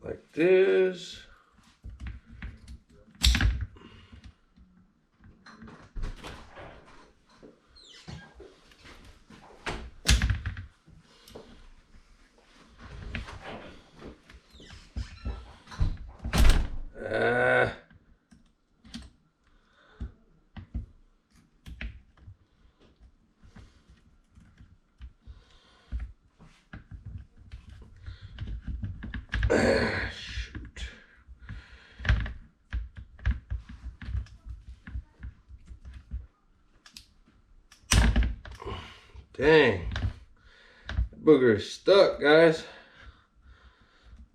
like this. Shoot. Dang. That booger is stuck, guys. I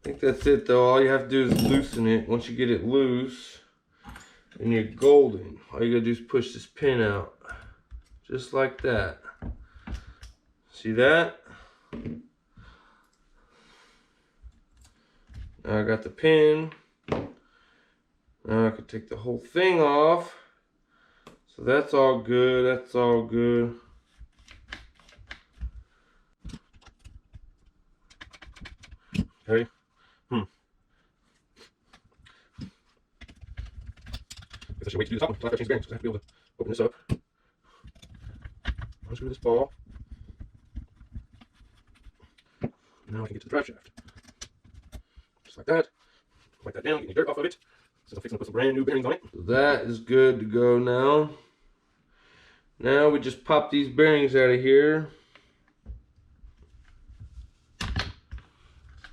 think that's it though. All you have to do is loosen it. Once you get it loose and you're golden, all you gotta do is push this pin out. Just like that. See that? Now I got the pin. Now I can take the whole thing off. So that's all good. That's all good. Okay. I should wait to do the top one until I change bearings because I have to be able to open this up. Unscrew this ball. Now I can get to the drive shaft. Just like that. Wipe that down, get any dirt off of it. Since I'm fixing to put some brand new bearings on it. So that is good to go now. Now we just pop these bearings out of here.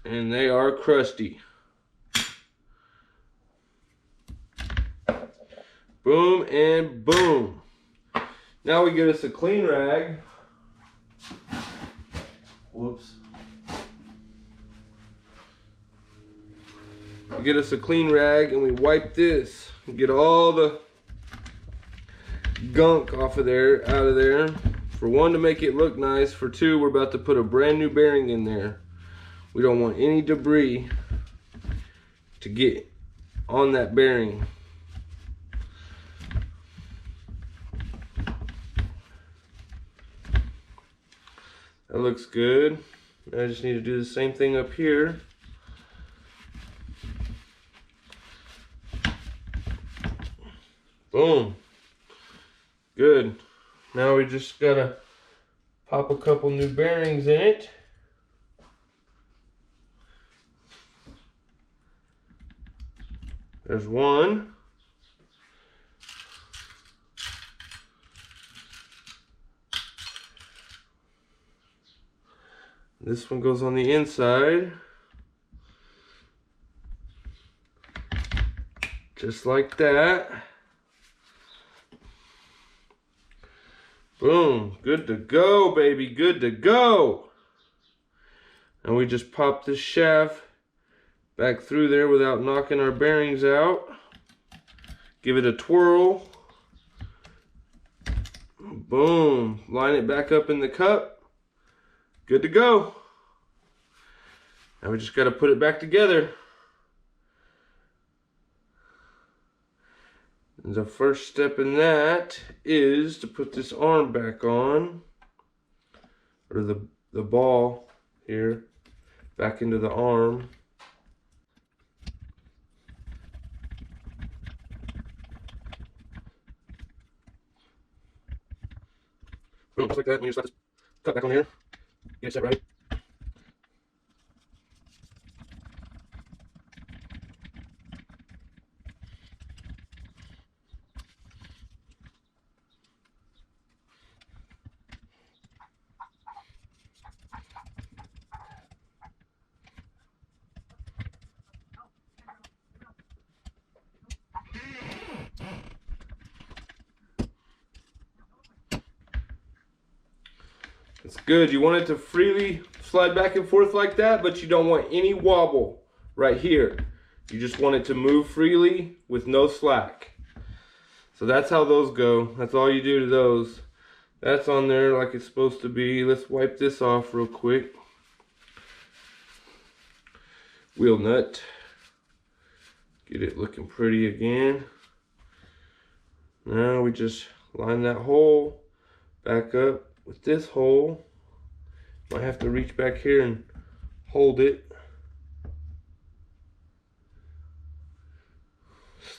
And they are crusty. Boom and boom. Now we get us a clean rag. Whoops. We get us a clean rag and we wipe this. We get all the gunk off of there, out of there. For one, to make it look nice. For two, we're about to put a brand new bearing in there. We don't want any debris to get on that bearing. That looks good. I just need to do the same thing up here. Boom. Good. Now we just gotta pop a couple new bearings in it. There's one. This one goes on the inside. Just like that. Boom. Good to go, baby. Good to go. And we just pop this shaft back through there without knocking our bearings out. Give it a twirl. Boom. Line it back up in the cup. Good to go. Now we just got to put it back together. And the first step in that is to put this arm back on, or the ball here back into the arm. Boom, just like that. And you just let this cut back on here. Get it set right. It's good. You want it to freely slide back and forth like that, but you don't want any wobble right here. You just want it to move freely with no slack. So that's how those go. That's all you do to those. That's on there like it's supposed to be. Let's wipe this off real quick. Wheel nut. Get it looking pretty again. Now we just line that hole back up with this hole. Might have to reach back here and hold it.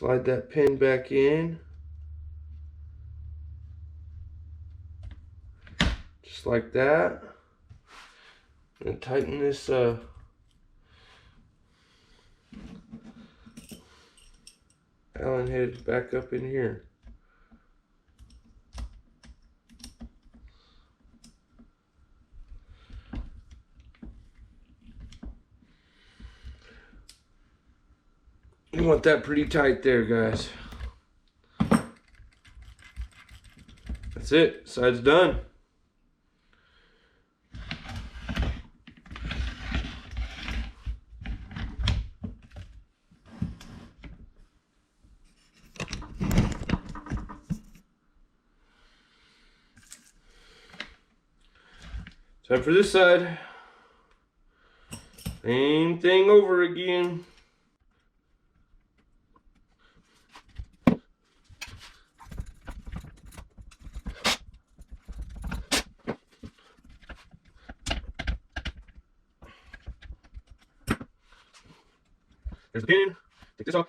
Slide that pin back in. Just like that. And tighten this Allen head back up in here. You want that pretty tight there, guys. That's it. Side's done. Time for this side. Same thing over again. There's the pin. Take this off.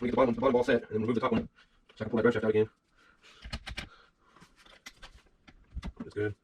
We get the bottom ball set, and then remove the top one. So I can pull that drive shaft out again. That's good.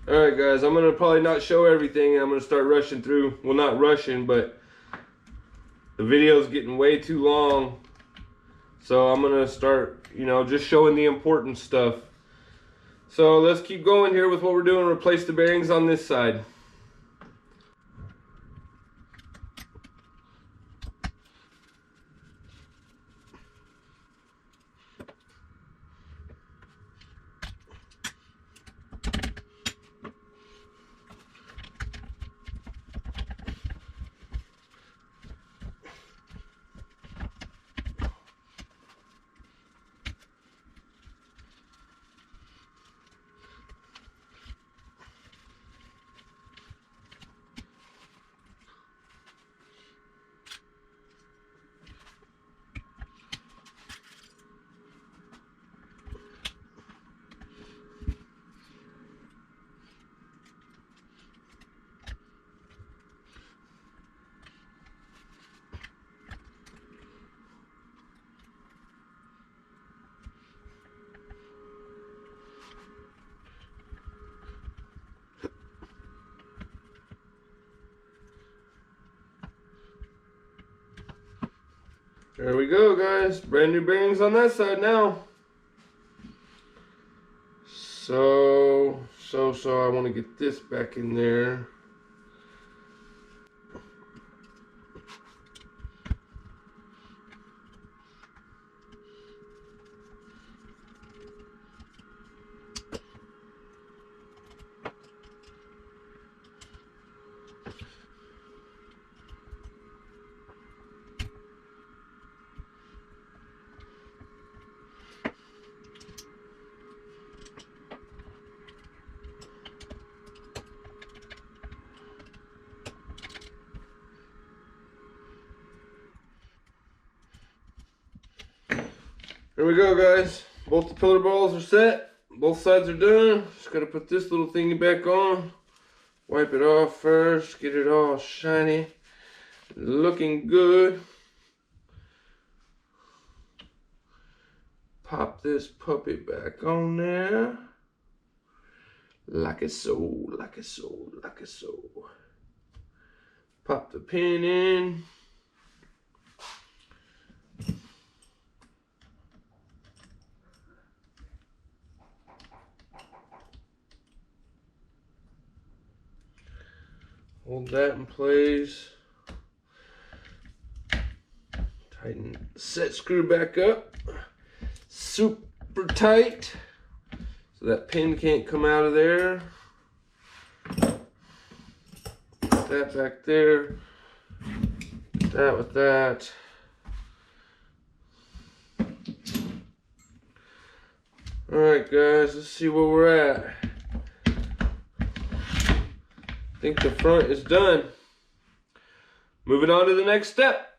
Alright guys, I'm going to probably not show everything. I'm going to start rushing through. Well, not rushing, but the video's getting way too long. So I'm going to start, you know, just showing the important stuff. So let's keep going here with what we're doing. Replace the bearings on this side. There we go, guys. Brand new bearings on that side now. So I want to get this back in there. Here we go, guys. Both the pillar balls are set. Both sides are done. Just gotta put this little thingy back on. Wipe it off first. Get it all shiny. Looking good. Pop this puppy back on there. Like it so, like it so, like it so. Pop the pin in. Hold that in place. Tighten the set screw back up. super tight so that pin can't come out of there. Put that back there. That with that. Alright guys, let's see where we're at. I think the front is done. Moving on to the next step.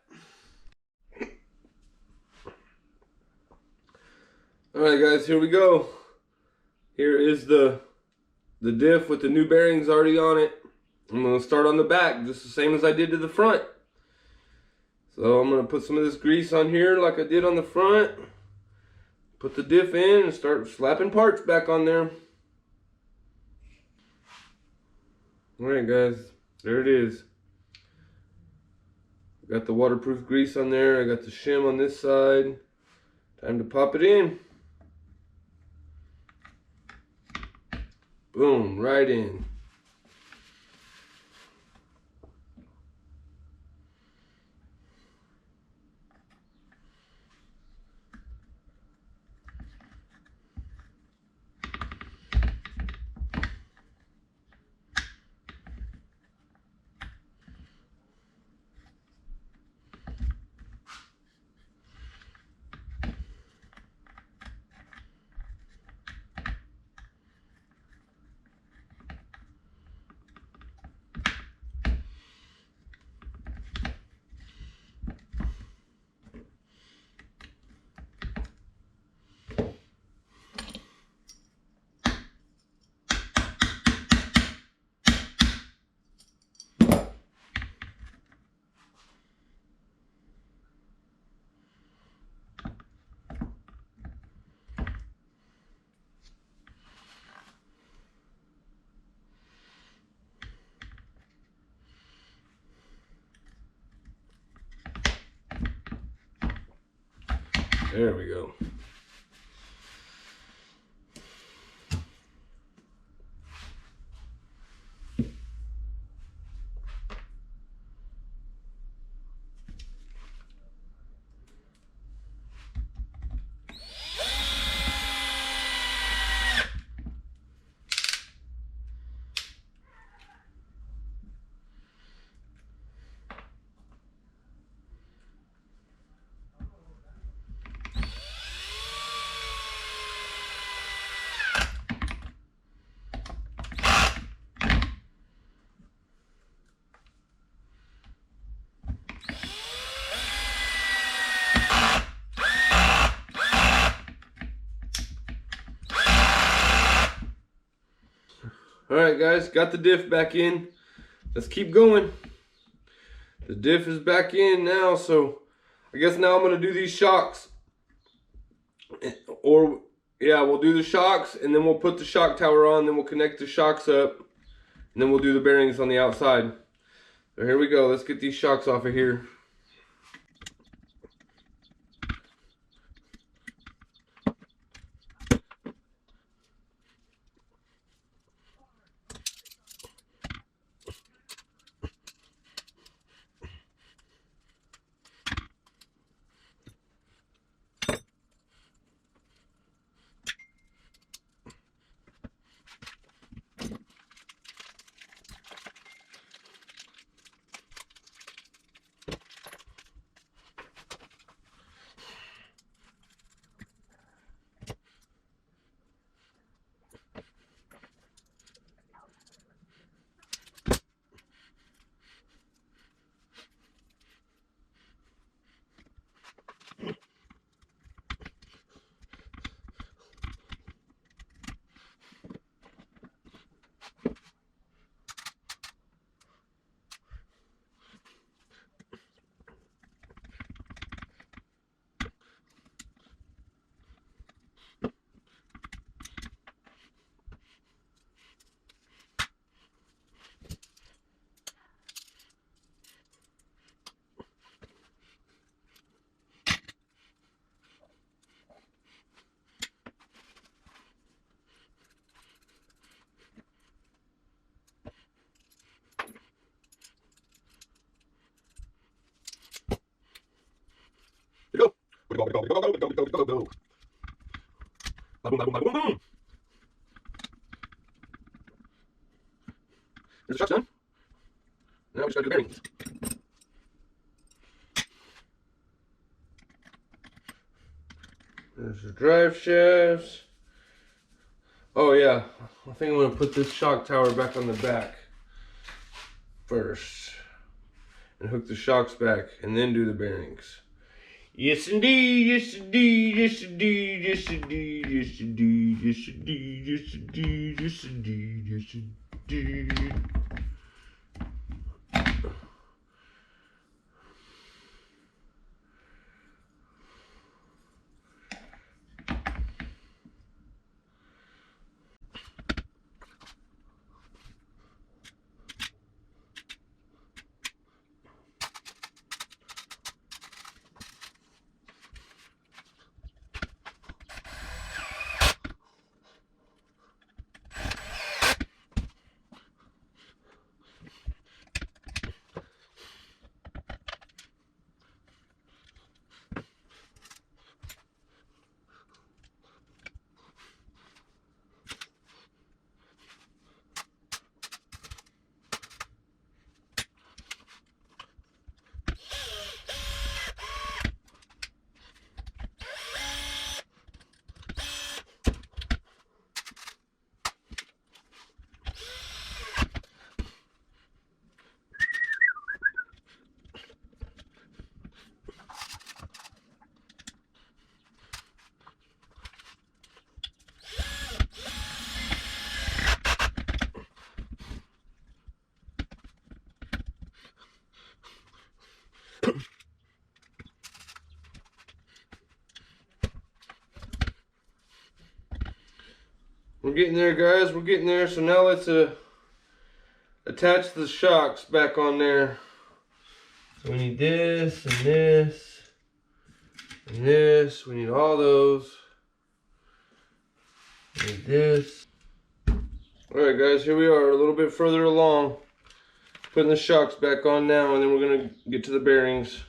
Alright guys, here we go. Here is the diff with the new bearings already on it. I'm going to start on the back, just the same as I did to the front. So I'm going to put some of this grease on here like I did on the front. Put the diff in and start slapping parts back on there. Alright guys, there it is. Got the waterproof grease on there. I got the shim on this side. Time to pop it in. Boom, right in. There we go. Alright guys, got the diff back in. Let's keep going. The diff is back in now, so I guess now I'm going to do these shocks. Or, yeah, we'll do the shocks and then we'll put the shock tower on, then we'll connect the shocks up, and then we'll do the bearings on the outside. So here we go, let's get these shocks off of here. Go. There's the shocks done. Now we just gotta do the bearings. There's the drive shafts. Oh yeah, I think I'm gonna put this shock tower back on the back first and hook the shocks back and then do the bearings. Yes indeed, yes indeed, yes indeed, yes indeed, yes indeed, yes indeed, yes indeed, yes indeed, yes indeed. We're getting there, guys. We're getting there. So now let's attach the shocks back on there. So we need this and this and this. We need all those. We need this. Alright guys, here we are a little bit further along. Putting the shocks back on now, and then we're going to get to the bearings.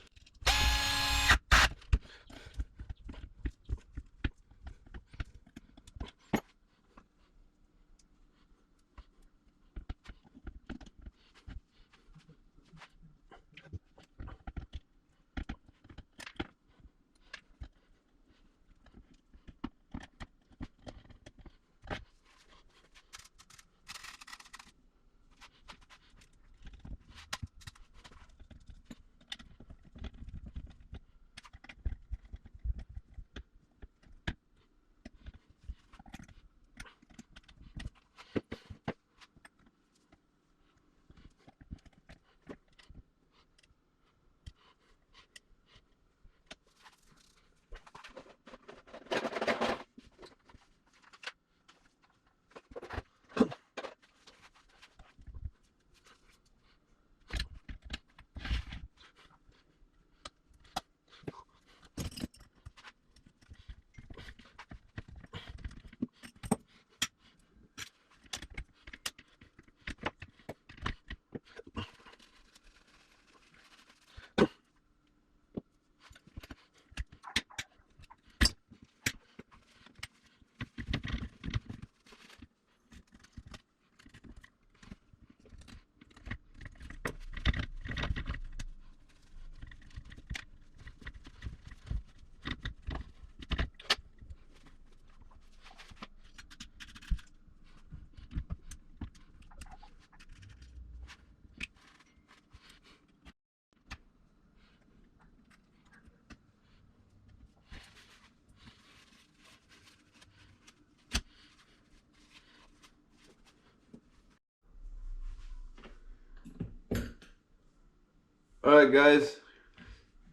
Alright guys,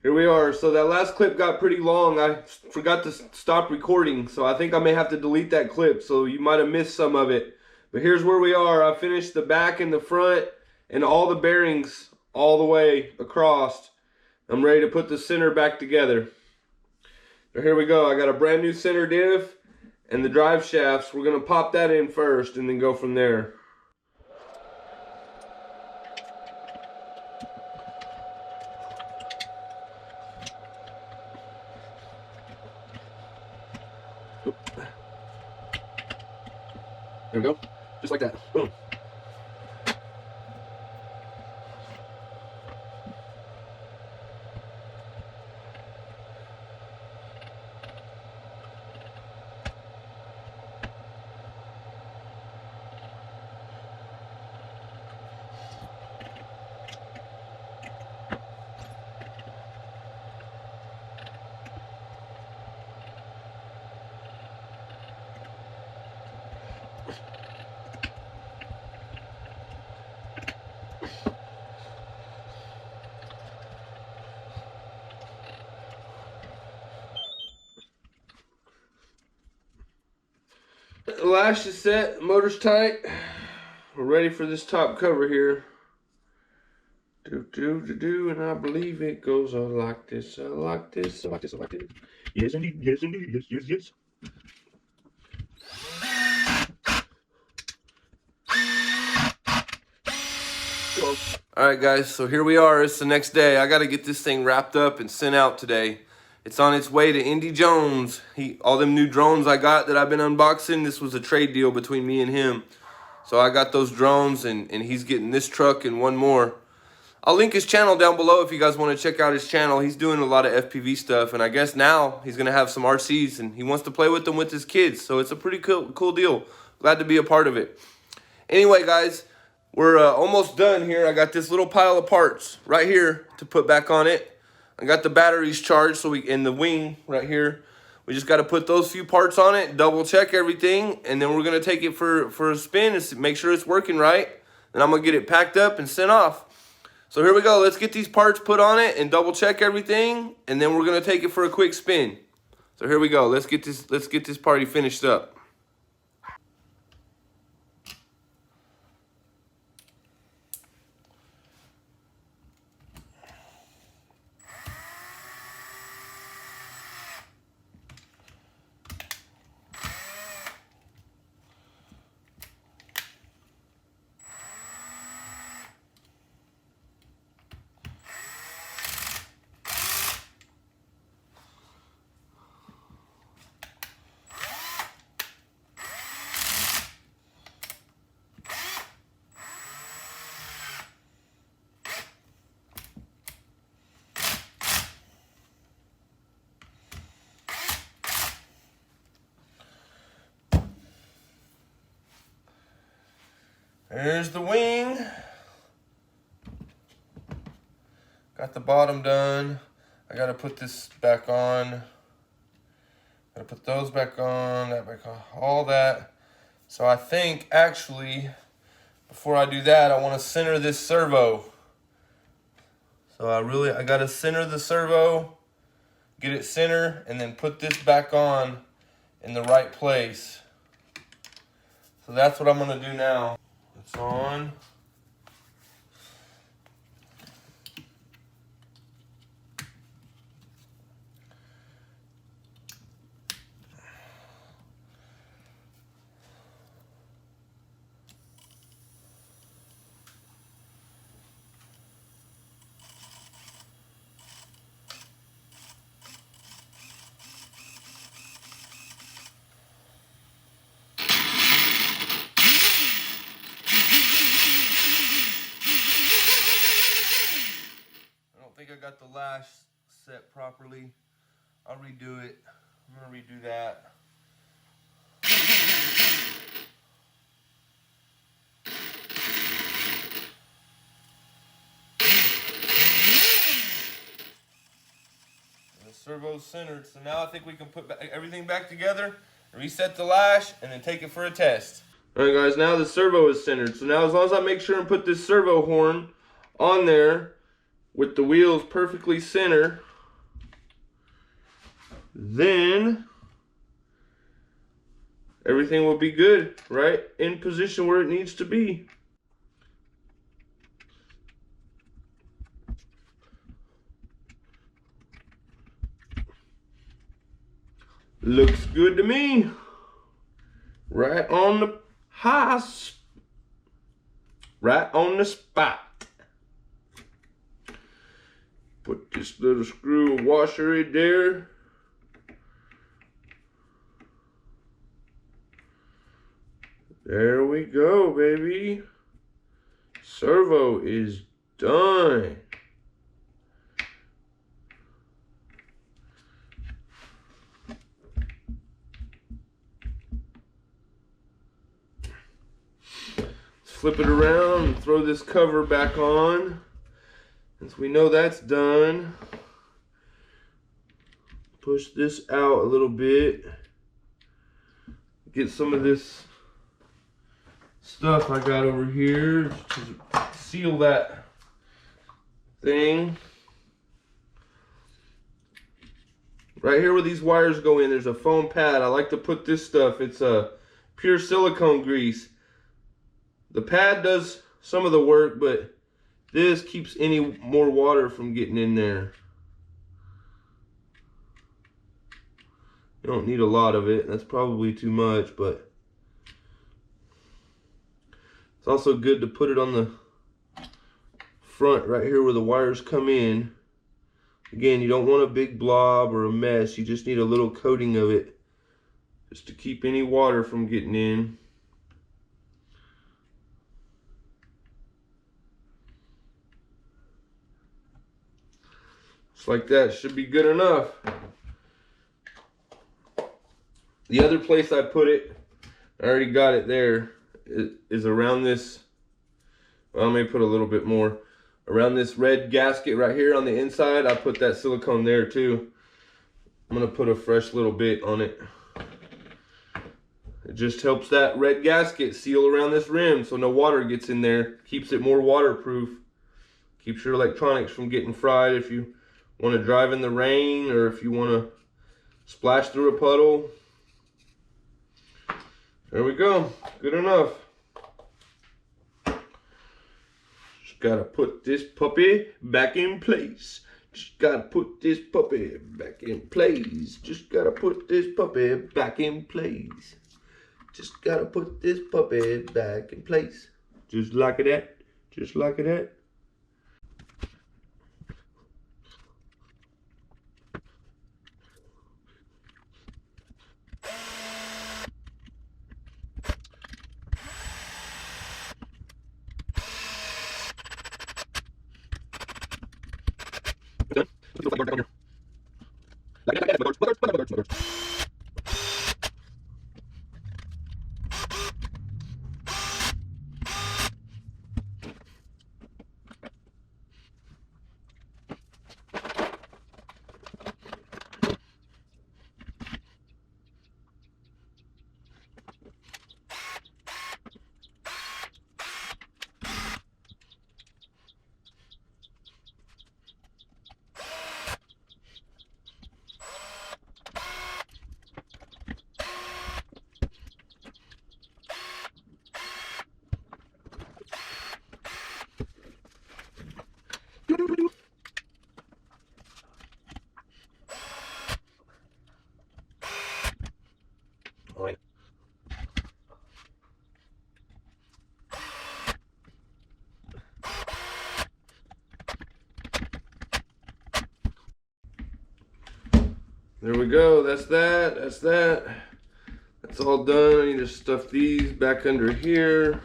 here we are. So that last clip got pretty long. I forgot to stop recording, so I think I may have to delete that clip, so you might have missed some of it. But here's where we are. I finished the back and the front and all the bearings all the way across. I'm ready to put the center back together. So here we go. I got a brand new center div and the drive shafts. We're going to pop that in first and then go from there. There we go. Just like that. Boom. The lash is set, motor's tight. We're ready for this top cover here. And I believe it goes like this, like this, like this, like this. Yes, indeed, yes, indeed, yes, yes, yes. Alright guys, so here we are. It's the next day. I gotta get this thing wrapped up and sent out today. It's on its way to IndyJones. All them new drones I got that I've been unboxing, this was a trade deal between me and him. So I got those drones and he's getting this truck and one more. I'll link his channel down below if you guys want to check out his channel. He's doing a lot of FPV stuff, and I guess now he's going to have some RCs, and he wants to play with them with his kids. So it's a pretty cool deal. Glad to be a part of it. Anyway, guys, we're almost done here. I got this little pile of parts right here to put back on it. I got the batteries charged in the wing right here. We just got to put those few parts on it, double check everything, and then we're going to take it for a spin and make sure it's working right. Then I'm going to get it packed up and sent off. So here we go. Let's get these parts put on it and double check everything, and then we're going to take it for a quick spin. So here we go. Let's get this party finished up. There's the wing. Got the bottom done. I gotta put this back on. Gotta put those back on, that back on, all that. So I think actually, before I do that, I want to center this servo. So I gotta center the servo, get it center, and then put this back on in the right place. So that's what I'm gonna do now. It's on. I got the lash set properly. I'll redo it. I'm gonna redo that. And the servo's centered, so now I think we can put everything back together, reset the lash, and then take it for a test. Alright guys, now the servo is centered. So now as long as I make sure and put this servo horn on there with the wheels perfectly center, then everything will be good, right? In position where it needs to be. Looks good to me. Right on the right on the spot. Put this little screw washer right there. There we go, baby. Servo is done. Flip it around and throw this cover back on. Since we know that's done, push this out a little bit. Get some of this stuff I got over here to seal that thing. Right here where these wires go in, there's a foam pad. I like to put this stuff. It's a pure silicone grease. The pad does some of the work, but this keeps any more water from getting in there. You don't need a lot of it. That's probably too much, but it's also good to put it on the front right here where the wires come in. Again, you don't want a big blob or a mess. You just need a little coating of it just to keep any water from getting in. Just like that, should be good enough. The other place I put it, I already got it there, is around this, well, I may put a little bit more, around this red gasket right here on the inside. I put that silicone there too. I'm gonna put a fresh little bit on it. It just helps that red gasket seal around this rim so no water gets in there. Keeps it more waterproof. Keeps your electronics from getting fried if you want to drive in the rain or if you want to splash through a puddle. There we go, good enough. Just gotta put this puppy back in place. Just gotta put this puppy back in place. Just gotta put this puppy back in place. Just gotta put this puppy back in place. Just like that, just like that. There we go, that's that, that's that. That's all done. I need to stuff these back under here.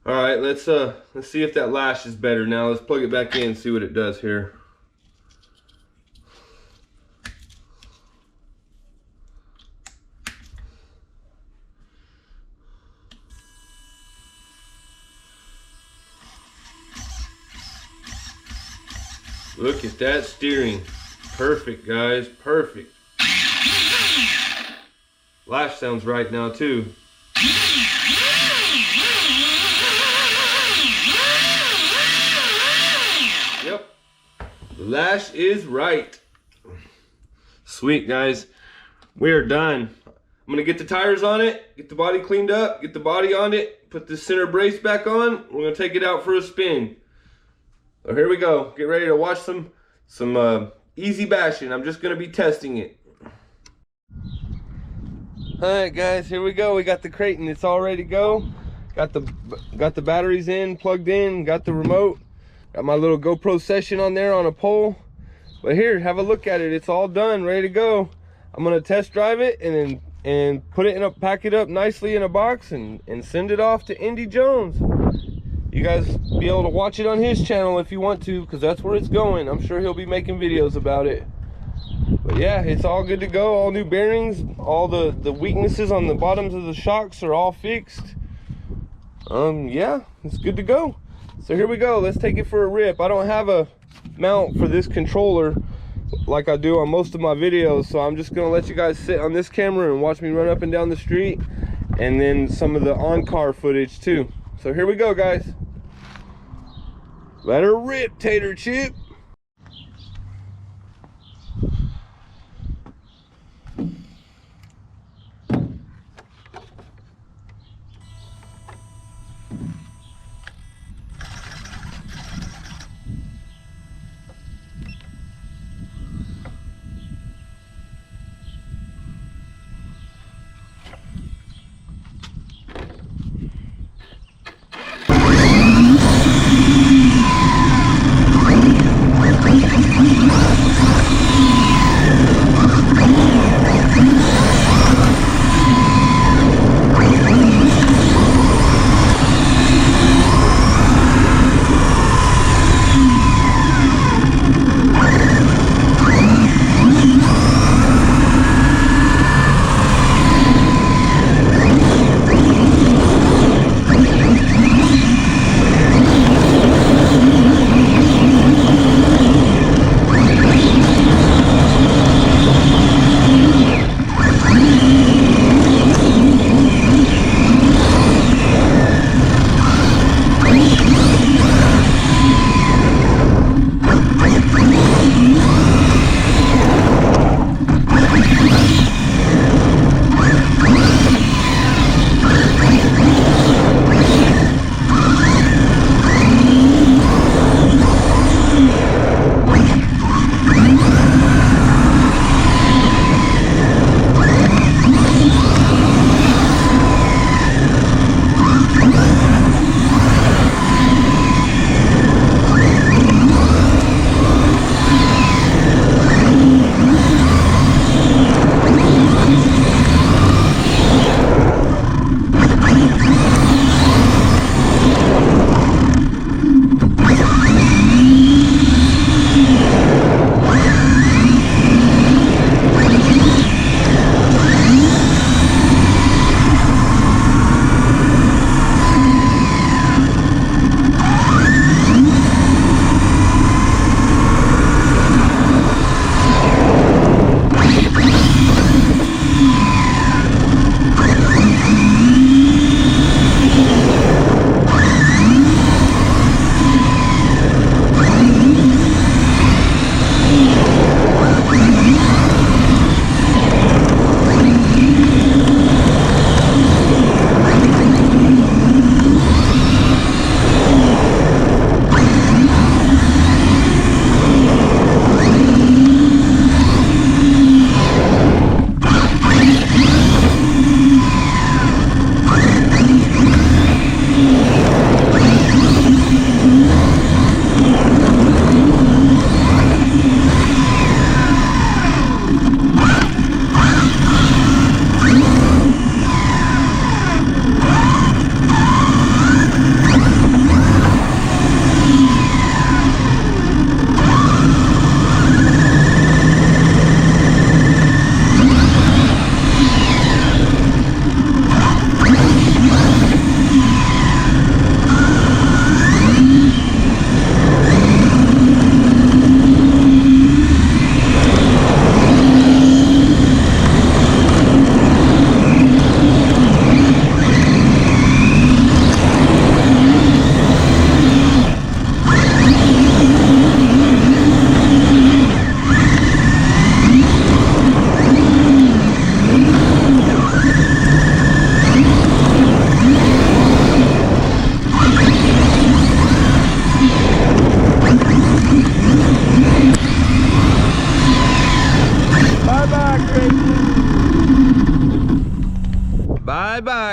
All right, let's see if that lash is better now. Let's plug it back in and see what it does here. Look at that steering. Perfect, guys, perfect. Lash sounds right now too. Yep, the lash is right. Sweet, guys, we are done. I'm gonna get the tires on it, get the body cleaned up, get the body on it, put the center brace back on. We're gonna take it out for a spin. So here we go. Get ready to watch some easy bashing. I'm just gonna be testing it. All right, guys, here we go. We got the Kraton. It's all ready to go. Got the batteries in, plugged in. Got the remote. Got my little GoPro session on there on a pole. But here, have a look at it. It's all done, ready to go. I'm gonna test drive it and put it in pack it up nicely in a box and send it off to IndyJones. You guys be able to watch it on his channel if you want to, because that's where it's going. I'm sure he'll be making videos about it. But yeah, it's all good to go. All new bearings, all the weaknesses on the bottoms of the shocks are all fixed. Yeah, it's good to go. So here we go. Let's take it for a rip. I don't have a mount for this controller like I do on most of my videos, so I'm just gonna let you guys sit on this camera and watch me run up and down the street, and then some of the on-car footage too. So here we go, guys. Let her rip, Tater Chip.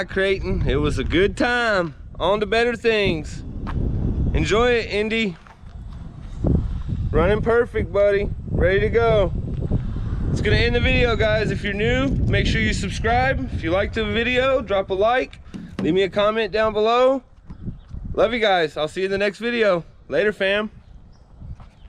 right, Kraton. It was a good time. On to better things. Enjoy it, Indy. Running perfect, buddy. Ready to go. It's gonna end the video, guys. If you're new, make sure you subscribe. If you liked the video, drop a like. Leave me a comment down below. Love you guys. I'll see you in the next video. Later, fam.